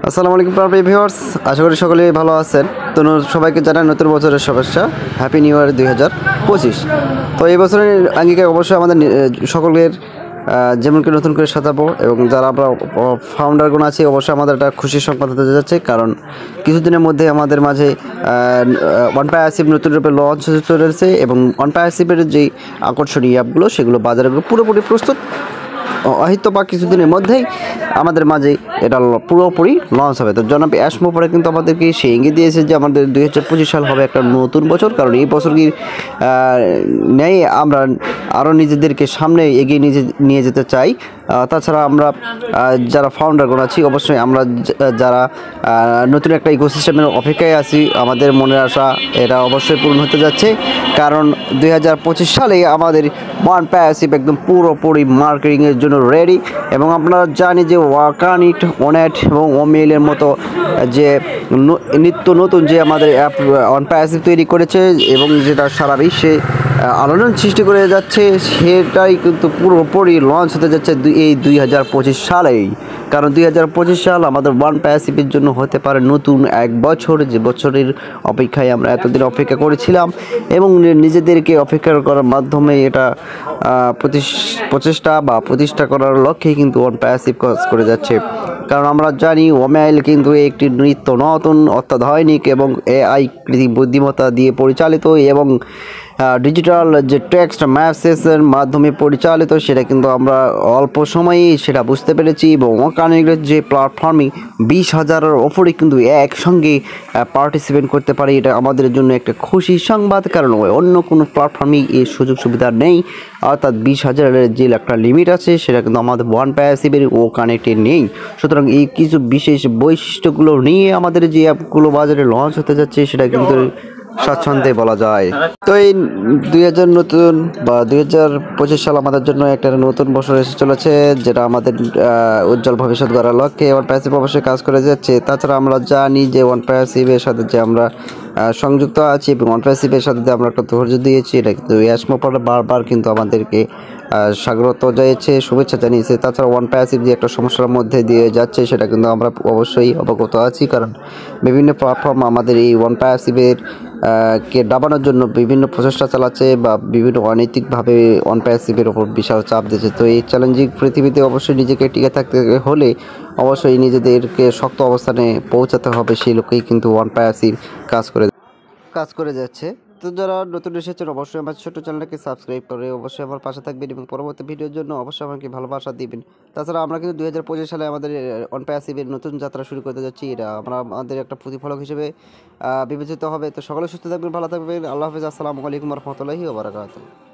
আসসালামু আলাইকুম প্রিয় ভিউয়ার্স, আশা করি সকলেই ভালো আছেন। তো সবাইকে জানাই নতুন বছরের শুভেচ্ছা, হ্যাপি নিউ ইয়ার 2025। তো এই বছরের আঙ্গিকে অবশ্যই আমাদের সকলের যেমন করে নতুন করে সাজাবো, এবং যারা আমরা ফাউন্ডারগণ আছি অবশ্যই আমাদের একটা খুশির সংবাদ হতে যাচ্ছে, কারণ কিছুদিনের মধ্যে আমাদের মাঝে ওয়ানপাই আসিফ নতুন রূপে লঞ্চ হতে চলেছে, এবং ওয়ানপাই আসিফের যেই আকর্ষণীয় অ্যাপগুলো সেগুলো বাজারে পুরোপুরি প্রস্তুত হয়তো বা কিছুদিনের মধ্যেই আমাদের মাঝে এটা পুরোপুরি লঞ্চ হবে। তো জনাব অ্যাশমো পরে কিন্তু আমাদেরকে সে ইঙ্গিত দিয়েছে যে আমাদের 2025 সাল হবে একটা নতুন বছর, কারণ এই বছর কি নেই আমরা আরও নিজেদেরকে সামনে এগিয়ে নিয়ে যেতে চাই। তাছাড়া আমরা যারা ফাউন্ডারগণ আছি অবশ্যই আমরা যারা নতুন একটা ইকোসিস্টেমের অপেক্ষায় আছি, আমাদের মনের আশা এটা অবশ্যই পূরণ হতে যাচ্ছে, কারণ 2025 সালে আমাদের ওয়ানপাই আসিফ একদম পুরোপুরি মার্কেটিংয়ের জন্য রেডি। এবং আপনারা জানি যে ওয়াকানিট, ওনেট এবং ওমেইলের মতো যে নিত্য নতুন যে আমাদের অ্যাপ ওয়ানপাই আসিফ তৈরি করেছে এবং যেটা সারা বিশ্বে আলোড়ন সৃষ্টি করে যাচ্ছে, সেটাই কিন্তু পুরোপুরি লঞ্চ হতে যাচ্ছে এই 2025 সালেই। কারণ 2025 সাল আমাদের ওয়ানপাই আসিফের জন্য হতে পারে নতুন এক বছর, যে বছরের অপেক্ষায় আমরা এতদিন অপেক্ষা করেছিলাম, এবং নিজেদেরকে অপেক্ষা করার মাধ্যমে এটা প্রচেষ্টা বা প্রতিষ্ঠা করার লক্ষ্যেই কিন্তু ওয়ানপাই আসিফ কাজ করে যাচ্ছে। কারণ আমরা জানি ওমেইল কিন্তু একটি নিত্য নতুন অত্যাধুনিক এবং এআই কৃত্রিম বুদ্ধিমত্তা দিয়ে পরিচালিত এবং ডিজিটাল যে টেক্সট মেসেজের মাধ্যমে পরিচালিত, সেটা কিন্তু আমরা অল্প সময়েই সেটা বুঝতে পেরেছি। এবং ওয়াকানিটের যে প্ল্যাটফর্মে 20,000-এর ওপরে কিন্তু একসঙ্গে পার্টিসিপেট করতে পারি, এটা আমাদের জন্য একটা খুশির সংবাদ, কারণ অন্য কোনো প্ল্যাটফর্মেই এই সুযোগ সুবিধা নেই। অর্থাৎ 20,000-এর যে একটা লিমিট আছে সেটা কিন্তু আমাদের ওয়ানপাই আসিফের ওয়াকানিটে নেই। সুতরাং এই কিছু বিশেষ বৈশিষ্ট্যগুলো নিয়ে আমাদের যে অ্যাপগুলো বাজারে লঞ্চ হতে যাচ্ছে সেটা কিন্তু স্বাচ্ছন্দ্যে বলা যায়। তো এই 2025 সাল আমাদের জন্য একটা নতুন বছর এসে চলেছে, যেটা আমাদের উজ্জ্বল ভবিষ্যৎ গড়ার লক্ষ্যে ওয়ানপাই আসিফ অবশ্যই কাজ করে যাচ্ছে। তাছাড়া আমরা জানি যে ওয়ানপাই আসিফের সাথে যে আমরা সংযুক্ত আছি এবং ওয়ানপাই আসিফের সাথে যে আমরা একটা ধৈর্য দিয়েছি, এটা কিন্তু অ্যাশমো পরে বারবার কিন্তু আমাদেরকে স্বাগত জানিয়েছে, শুভেচ্ছা জানিয়েছে। তাছাড়া ওয়ানপাই আসিফ যে একটা সমস্যার মধ্যে দিয়ে যাচ্ছে সেটা কিন্তু আমরা অবশ্যই অবগত আছি, কারণ বিভিন্ন প্ল্যাটফর্ম আমাদের এই ওয়ানপাই আসিফের কে দাবানোর জন্য বিভিন্ন প্রচেষ্টা চালাচ্ছে বা বিভিন্ন অনৈতিকভাবে ওয়ানপাই আসিফের ওপর বিশাল চাপ দিচ্ছে। তো এই চ্যালেঞ্জিং পৃথিবীতে অবশ্যই নিজেকে টিকে থাকতে হলে অবশ্যই নিজেদেরকে শক্ত অবস্থানে পৌঁছাতে হবে, সেই লোকেই কিন্তু ওয়ানপাই আসিফ কাজ করে যাচ্ছে। তো যারা নতুন এসেছেন অবশ্যই আমার ছোটো চ্যানেলটাকে সাবস্ক্রাইব করে অবশ্যই আমার পাশে থাকবেন, এবং পরবর্তী ভিডিওর জন্য অবশ্যই আমাকে ভালোবাসা দিবেন। তাছাড়া আমরা কিন্তু 2025 সালে আমাদের ওয়ানপাই আসিফের নতুন যাত্রা শুরু করতে যাচ্ছি, এটা আমাদের একটা প্রতিফলক হিসেবে বিবেচিত হবে। তো সকলে সুস্থ থাকবেন, ভালো থাকবেন, আল্লাহ হাফিজ, আসসালামু আলাইকুম রহমতুল্লাহি ওয়া বারাকাতুহু।